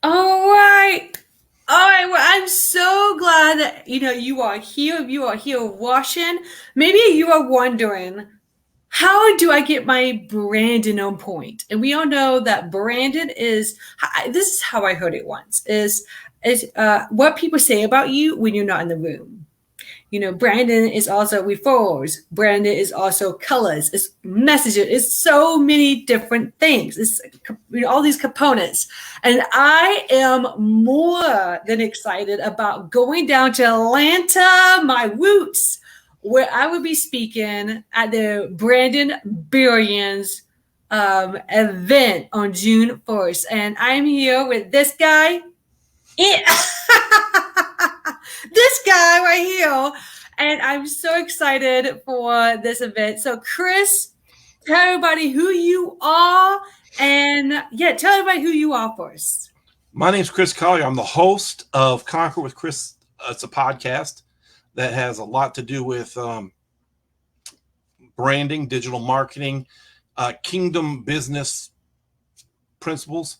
All right. All right. Well, I'm so glad that you are here. You are here watching. Maybe you are wondering, how do I get my Brandon on point? And we all know that Brandon is. This is how I heard it once: is what people say about you when you're not in the room. Brandon is also referrals. Brandon is also colors. It's messages. It's so many different things. It's all these components. And I am more than excited about going down to Atlanta, my roots, where I will be speaking at the Brandon Billions event on June 1st. And I'm here with this guy. This guy right here. And I'm so excited for this event. So, Chris, tell everybody who you are. And yeah, tell everybody who you are first. My name's Chris Collier. I'm the host of Conquer with Chris. It's a podcast that has a lot to do with branding, digital marketing, kingdom business principles.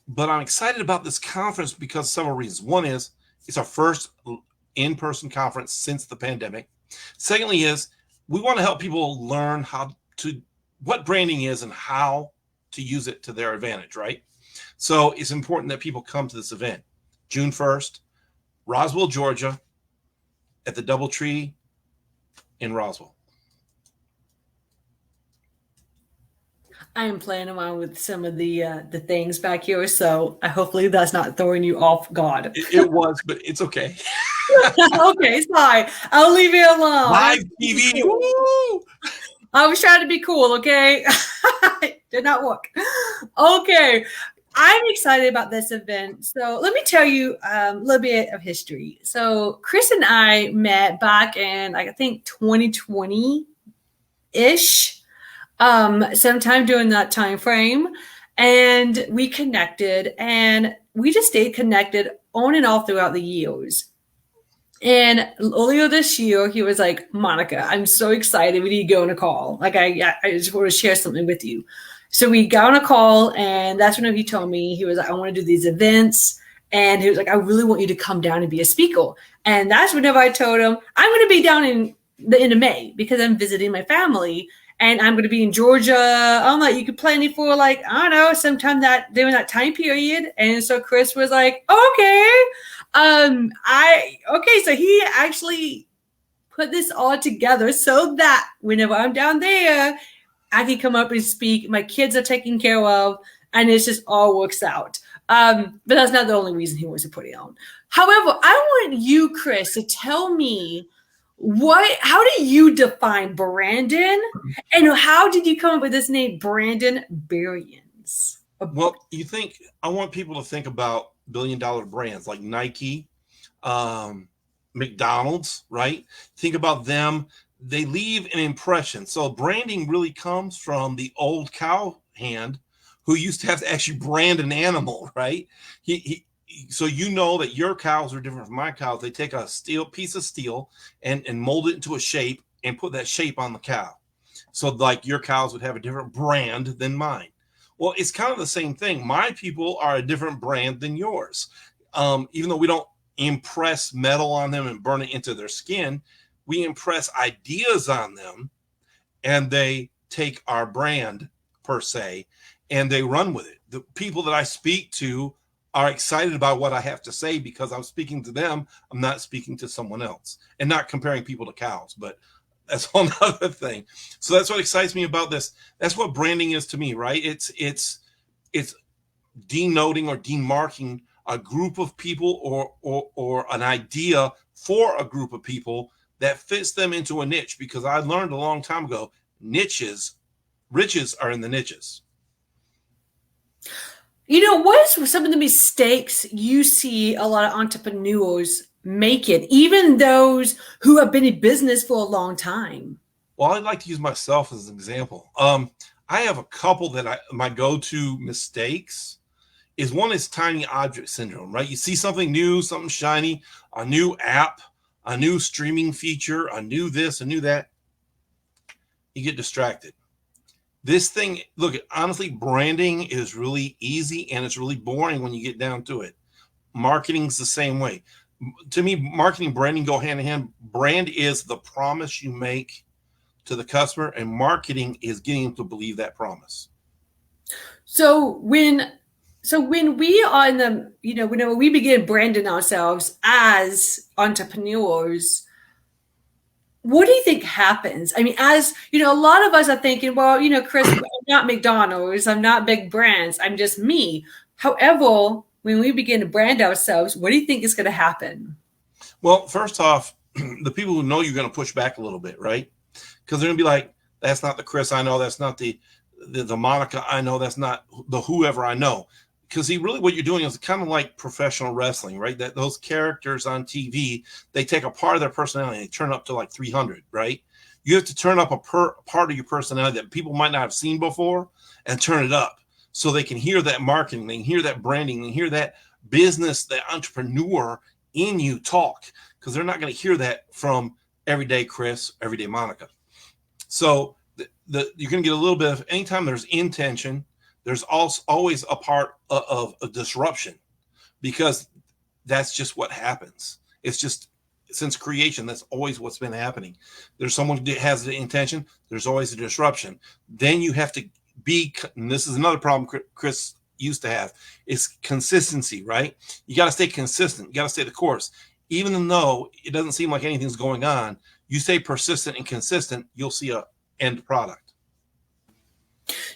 But I'm excited about this conference because of several reasons. One is it's our first in-person conference since the pandemic. Secondly is we want to help people learn what branding is and how to use it to their advantage, right? So it's important that people come to this event. June 1st, Roswell, Georgia, at the DoubleTree in Roswell. I am playing around with some of the things back here, so hopefully that's not throwing you off guard. It was, but it's okay. Okay, sorry. I'll leave it alone. Live TV. Woo! I was trying to be cool, okay? Did not work. Okay. I'm excited about this event. So let me tell you a little bit of history. So Chris and I met back in, I think, 2020-ish, sometime during that time frame. And we connected, and we just stayed connected on and off throughout the years. And earlier this year, he was like, Monica, I'm so excited. We need to go on a call. Like, I just want to share something with you. So we got on a call, and that's when he told me, he was like, I want to do these events. And he was like, I really want you to come down and be a speaker. And that's whenever I told him, I'm going to be down in the end of May because I'm visiting my family. And I'm going to be in Georgia. I'm like, you could plan it for like, I don't know, sometime during that time period. And so Chris was like, okay. So he actually put this all together so that whenever I'm down there, I can come up and speak. My kids are taken care of, and it just all works out. But that's not the only reason he wants to put it on. However, I want you, Chris, to tell me how do you define Brandon, and how did you come up with this name, Brandon Billions? Well, I want people to think about billion-dollar brands like Nike, McDonald's, right? Think about them. They leave an impression. So branding really comes from the old cowhand who used to have to actually brand an animal, right? So you know that your cows are different from my cows. They take a piece of steel and mold it into a shape and put that shape on the cow. So like your cows would have a different brand than mine. Well, it's kind of the same thing. My people are a different brand than yours. Even though we don't impress metal on them and burn it into their skin, we impress ideas on them, and they take our brand per se, and they run with it. The people that I speak to are excited about what I have to say because I'm speaking to them. I'm not speaking to someone else, and not comparing people to cows, but that's another thing. So that's what excites me about this. That's what branding is to me, right? It's denoting or demarking a group of people or an idea for a group of people that fits them into a niche, because I learned a long time ago, riches are in the niches. What is some of the mistakes you see a lot of entrepreneurs making, even those who have been in business for a long time? Well, I'd like to use myself as an example. I have a couple that my go-to mistakes is, one is tiny object syndrome, right? You see something new, something shiny, a new app, a new streaming feature, a new this, a new that. You get distracted. This thing, look, honestly, branding is really easy and it's really boring when you get down to it. Marketing's the same way. To me, marketing and branding go hand in hand. Brand is the promise you make to the customer, and marketing is getting them to believe that promise. So when we are in the, whenever we begin branding ourselves as entrepreneurs, what do you think happens? I mean, as you know, a lot of us are thinking, well, Chris, I'm not McDonald's, I'm not big brands, I'm just me. However, when we begin to brand ourselves, what do you think is going to happen? Well, first off, the people who know you're going to push back a little bit, right? Because they're going to be like, that's not the Chris I know. That's not the Monica I know. That's not the whoever I know. Because really what you're doing is kind of like professional wrestling, right? That those characters on TV, they take a part of their personality and they turn up to like 300, right? You have to turn up a part of your personality that people might not have seen before and turn it up so they can hear that marketing, they can hear that branding, they can hear that business, that entrepreneur in you talk, because they're not going to hear that from everyday Chris, everyday Monica. So you're going to get a little bit of, anytime there's intention, there's also always a part of a disruption, because that's just what happens. It's just, since creation, that's always what's been happening. There's someone who has the intention, there's always a disruption. Then you have to be, and this is another problem Chris used to have, is consistency, right? You got to stay consistent. You got to stay the course. Even though it doesn't seem like anything's going on, you stay persistent and consistent, you'll see a end product.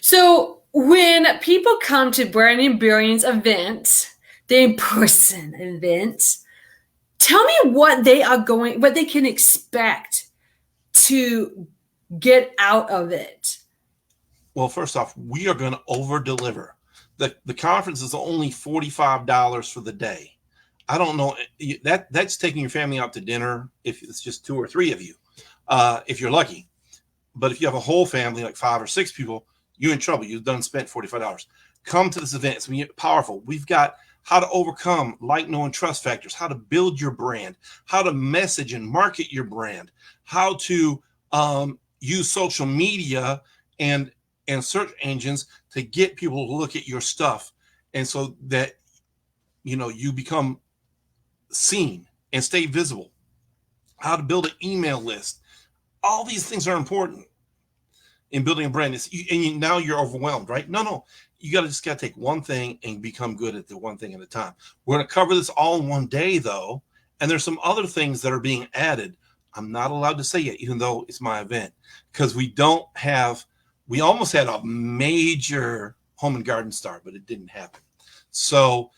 So when people come to Branding Brilliance events, the in-person events, tell me what they can expect to get out of it. Well, first off, we are going to over deliver. The conference is only $45 for the day. I don't know, that's taking your family out to dinner if it's just 2 or 3 of you, if you're lucky. But if you have a whole family, like 5 or 6 people, you're in trouble. You've done spent $45. Come to this event. It's going to be powerful. We've got how to overcome like, know, and trust factors, how to build your brand, how to message and market your brand, how to use social media and search engines to get people to look at your stuff, and so that you become seen and stay visible, how to build an email list. All these things are important in building a brand. Now you're overwhelmed, right? No, you just got to take one thing and become good at the one thing at a time. We're going to cover this all in one day, though, and there's some other things that are being added. I'm not allowed to say it, even though it's my event, because we almost had a major home and garden start, but it didn't happen. So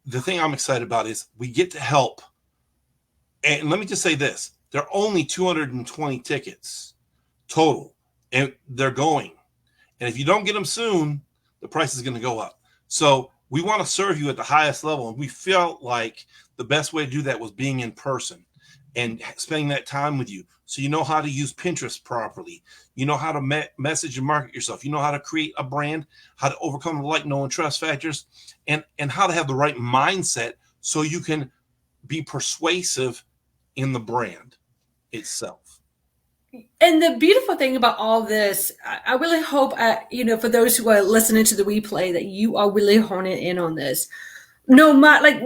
the thing I'm excited about is we get to help. And let me just say this, there are only 220 tickets total, and they're going. And if you don't get them soon, the price is going to go up. So we want to serve you at the highest level. And we felt like the best way to do that was being in person and spending that time with you. So you know how to use Pinterest properly. You know how to message and market yourself. You know how to create a brand, how to overcome the like, know, and trust factors, and how to have the right mindset so you can be persuasive in the brand itself. And the beautiful thing about all this, I really hope, for those who are listening to the replay, that you are really honing in on this. No matter, like,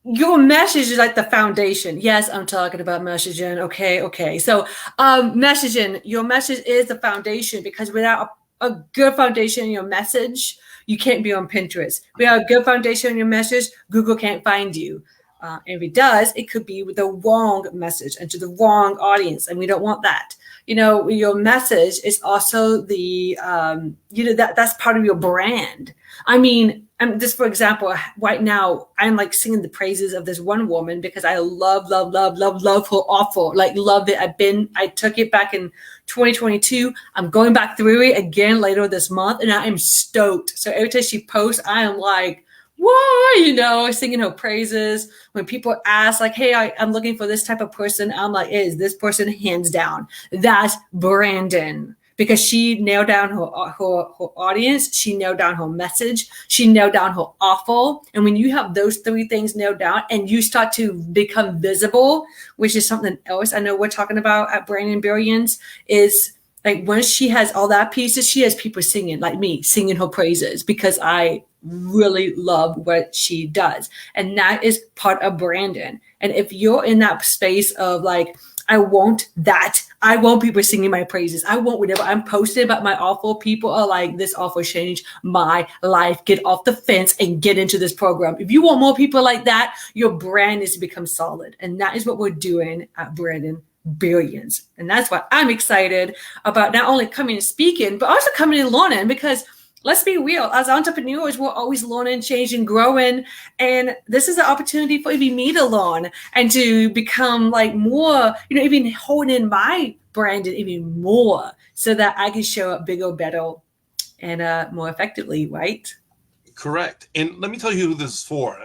your message is like the foundation. Yes, I'm talking about messaging. Okay. So, messaging, your message is the foundation, because without a good foundation in your message, you can't be on Pinterest. Without a good foundation in your message, Google can't find you. And if it does, it could be with the wrong message and to the wrong audience, and we don't want that. Your message is also that's part of your brand. I mean, just for example, right now I'm like singing the praises of this one woman because I love her awful. Like, love it. I took it back in 2022. I'm going back through it again later this month, and I am stoked. So every time she posts, I am like, why, singing her praises. When people ask, like, hey, I'm looking for this type of person, I'm like, is this person hands down? That's Brandon, because she nailed down her audience. She nailed down her message. She nailed down her awful. And when you have those 3 things nailed down and you start to become visible, which is something else I know we're talking about at Branding Brilliance, is Like once she has all that pieces, she has people singing like me, singing her praises because I really love what she does. And that is part of Brandon. And if you're in that space of like, I want that. I want people singing my praises. I want whatever I'm posting about my awful people are like, this awful changed my life. Get off the fence and get into this program. If you want more people like that, your brand needs to become solid. And that is what we're doing at Brandon Billions. And that's why I'm excited about not only coming and speaking, but also coming and learning because let's be real, as entrepreneurs, we're always learning, changing, growing. And this is an opportunity for even me to learn and to become like more, even honing in my brand even more so that I can show up bigger, better, and more effectively, right? Correct. And let me tell you who this is for.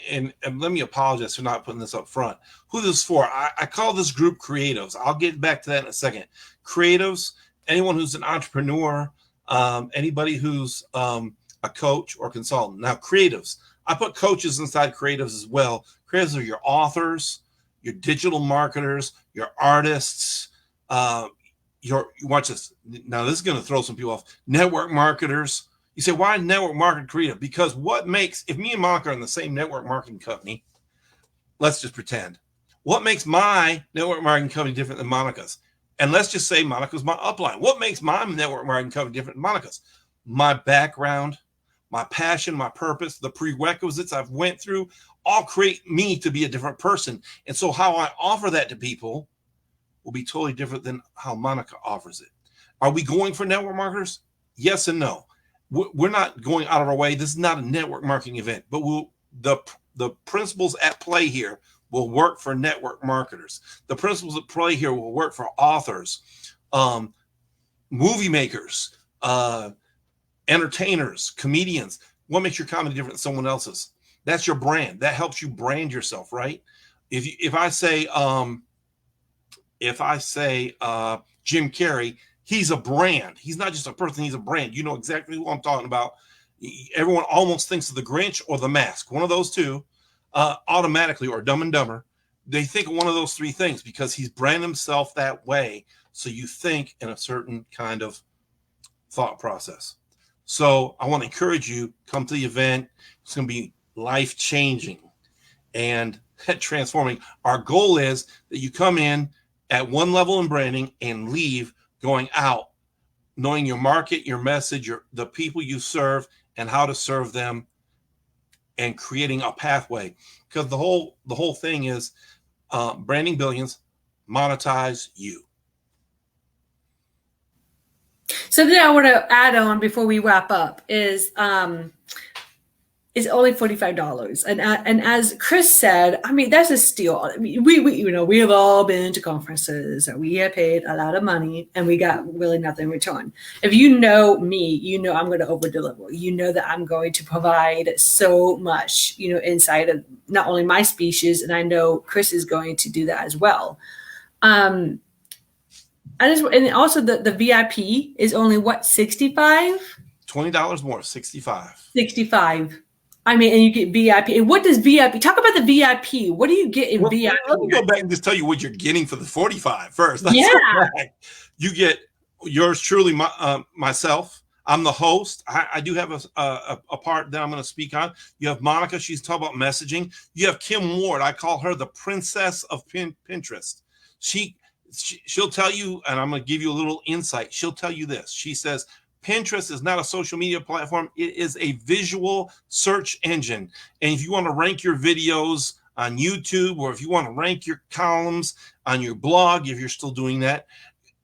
And let me apologize for not putting this up front. Who this is for? I call this group creatives. I'll get back to that in a second. Creatives, anyone who's an entrepreneur, anybody who's a coach or consultant. Now, creatives, I put coaches inside creatives as well. Creatives are your authors, your digital marketers, your artists, watch this. Now, this is going to throw some people off. Network marketers. You say, why network market creative? Because if me and Monica are in the same network marketing company, let's just pretend. What makes my network marketing company different than Monica's? And let's just say Monica's my upline. What makes my network marketing company different than Monica's? My background, my passion, my purpose, the prerequisites I've went through all create me to be a different person. And so how I offer that to people will be totally different than how Monica offers it. Are we going for network marketers? Yes and no. We're not going out of our way. This is not a network marketing event, but the principles at play here will work for network marketers. The principles at play here will work for authors, movie makers, entertainers, comedians. What makes your comedy different than someone else's? That's your brand. That helps you brand yourself, right? If I say Jim Carrey, he's a brand. He's not just a person. He's a brand. You know exactly who I'm talking about. Everyone almost thinks of The Grinch or The Mask, one of those two, automatically, or Dumb and Dumber. They think of one of those three things because he's branded himself that way. So you think in a certain kind of thought process. So I want to encourage you, come to the event. It's going to be life-changing and transforming. Our goal is that you come in at one level in branding and leave going out, knowing your market, your message, the people you serve, and how to serve them, and creating a pathway. Because the whole thing is Branding Billions, monetize you. Something I want to add on before we wrap up is only $45. And as Chris said, I mean, that's a steal. I mean, we have all been to conferences and we have paid a lot of money and we got really nothing in return. If you know me, you know I'm going to over deliver. You know that I'm going to provide so much, inside of not only my speeches, and I know Chris is going to do that as well. And also the VIP is only what, $65? $20 more, $65. $65. I mean, and you get VIP. And what does VIP? Talk about the VIP. What do you get in VIP? Let me go back and just tell you what you're getting for the 45 first. Yeah. You get yours truly, myself. I'm the host. I do have a part that I'm going to speak on. You have Monica. She's talking about messaging. You have Kim Ward. I call her the princess of Pinterest. She'll tell you, and I'm going to give you a little insight. She'll tell you this. She says, Pinterest is not a social media platform. It is a visual search engine. And if you want to rank your videos on YouTube, or if you want to rank your columns on your blog, if you're still doing that,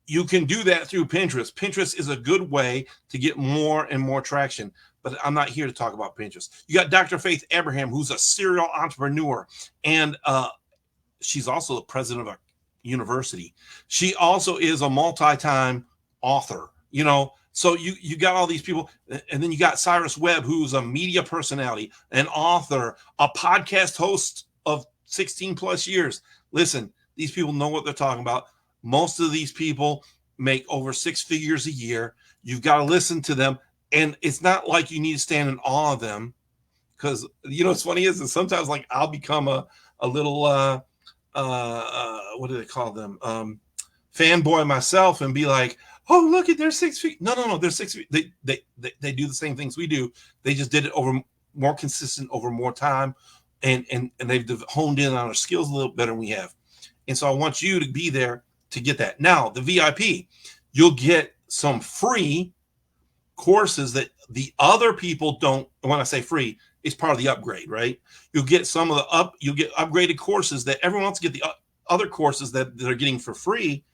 you can do that through Pinterest. Pinterest is a good way to get more and more traction. But I'm not here to talk about Pinterest. You got Dr. Faith Abraham, who's a serial entrepreneur. And she's also the president of a university. She also is a multi-time author, So you got all these people, and then you got Cyrus Webb, who's a media personality, an author, a podcast host of 16 plus years. Listen, these people know what they're talking about. Most of these people make over 6 figures a year. You've got to listen to them. And it's not like you need to stand in awe of them, because, what's funny is that sometimes like I'll become a little, what do they call them? Fanboy myself and be like, oh, look at, they're 6 feet. No, they're 6 feet. They do the same things we do. They just did it over more consistent over more time, and they've honed in on our skills a little better than we have. And so I want you to be there to get that. Now, the VIP, you'll get some free courses that the other people don't. When I say free, it's part of the upgrade, right? You'll get some of you'll get upgraded courses that everyone wants to get the other courses that they're getting for free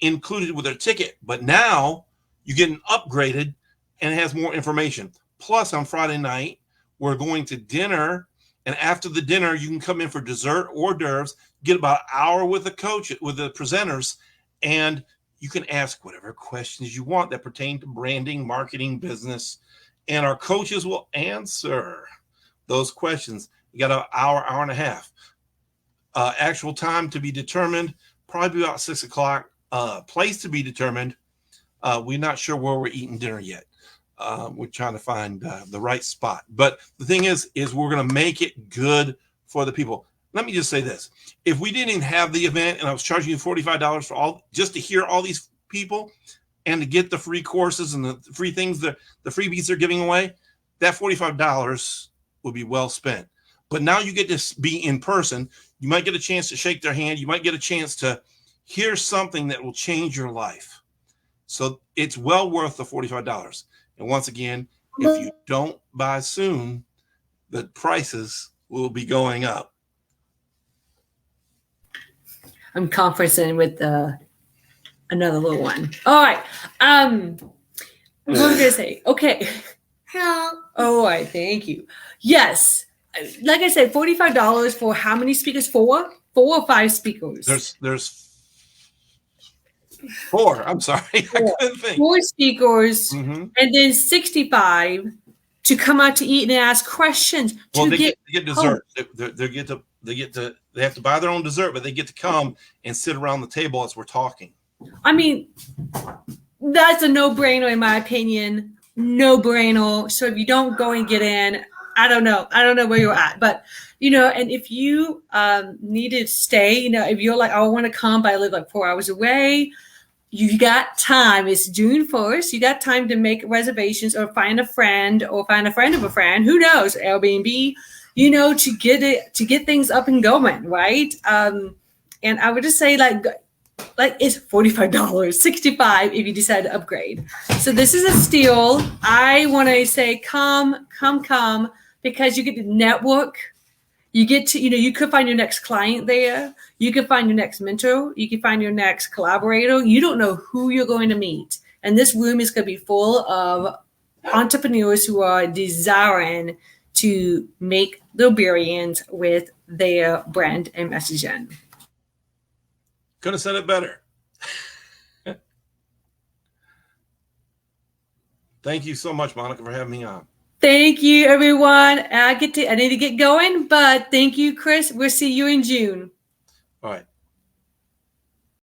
included with their ticket. But now you get an upgraded and it has more information. Plus, on Friday night, we're going to dinner. And after the dinner, you can come in for dessert, hors d'oeuvres, get about an hour with the coach, with the presenters, and you can ask whatever questions you want that pertain to branding, marketing, business, and our coaches will answer those questions. You got an hour, hour and a half. Actual time to be determined, probably about 6 o'clock. Place to be determined. We're not sure where we're eating dinner yet. We're trying to find the right spot. But the thing is we're going to make it good for the people. Let me just say this. If we didn't even have the event and I was charging you $45 for all, just to hear all these people and to get the free courses and the free things, the freebies they're giving away, that $45 would be well spent. But now you get to be in person. You might get a chance to shake their hand. You might get a chance to hear something that will change your life. So it's well worth the $45. And once again, if you don't buy soon, the prices will be going up. I'm conferencing with another little one. All right. What was I gonna say? Okay. Hello. All right. Thank you. Yes. Like I said, $45 for how many speakers? Four or five speakers? There's 4. I'm sorry. I couldn't think. 4 speakers, Mm-hmm. and then $65 to come out to eat and ask questions. Well, they get dessert. They have to buy their own dessert, but they get to come and sit around the table as we're talking. I mean, that's a no-brainer in my opinion. No-brainer. So if you don't go and get in, I don't know where you're at, but and if you need to stay, if you're like, I want to come, but I live like 4 hours away, you got time. It's June 1st. You got time to make reservations or find a friend of a friend. Who knows? Airbnb, to get things up and going, right? And I would just say like it's $45, $65 if you decide to upgrade. So this is a steal. I want to say come, because you get to network. You get to, you could find your next client there. You could find your next mentor. You could find your next collaborator. You don't know who you're going to meet. And this room is going to be full of entrepreneurs who are desiring to make their brilliance with their brand and messaging. Could have said it better. Thank you so much, Monica, for having me on. Thank you, everyone. I need to get going, but thank you, Chris. We'll see you in June. All right.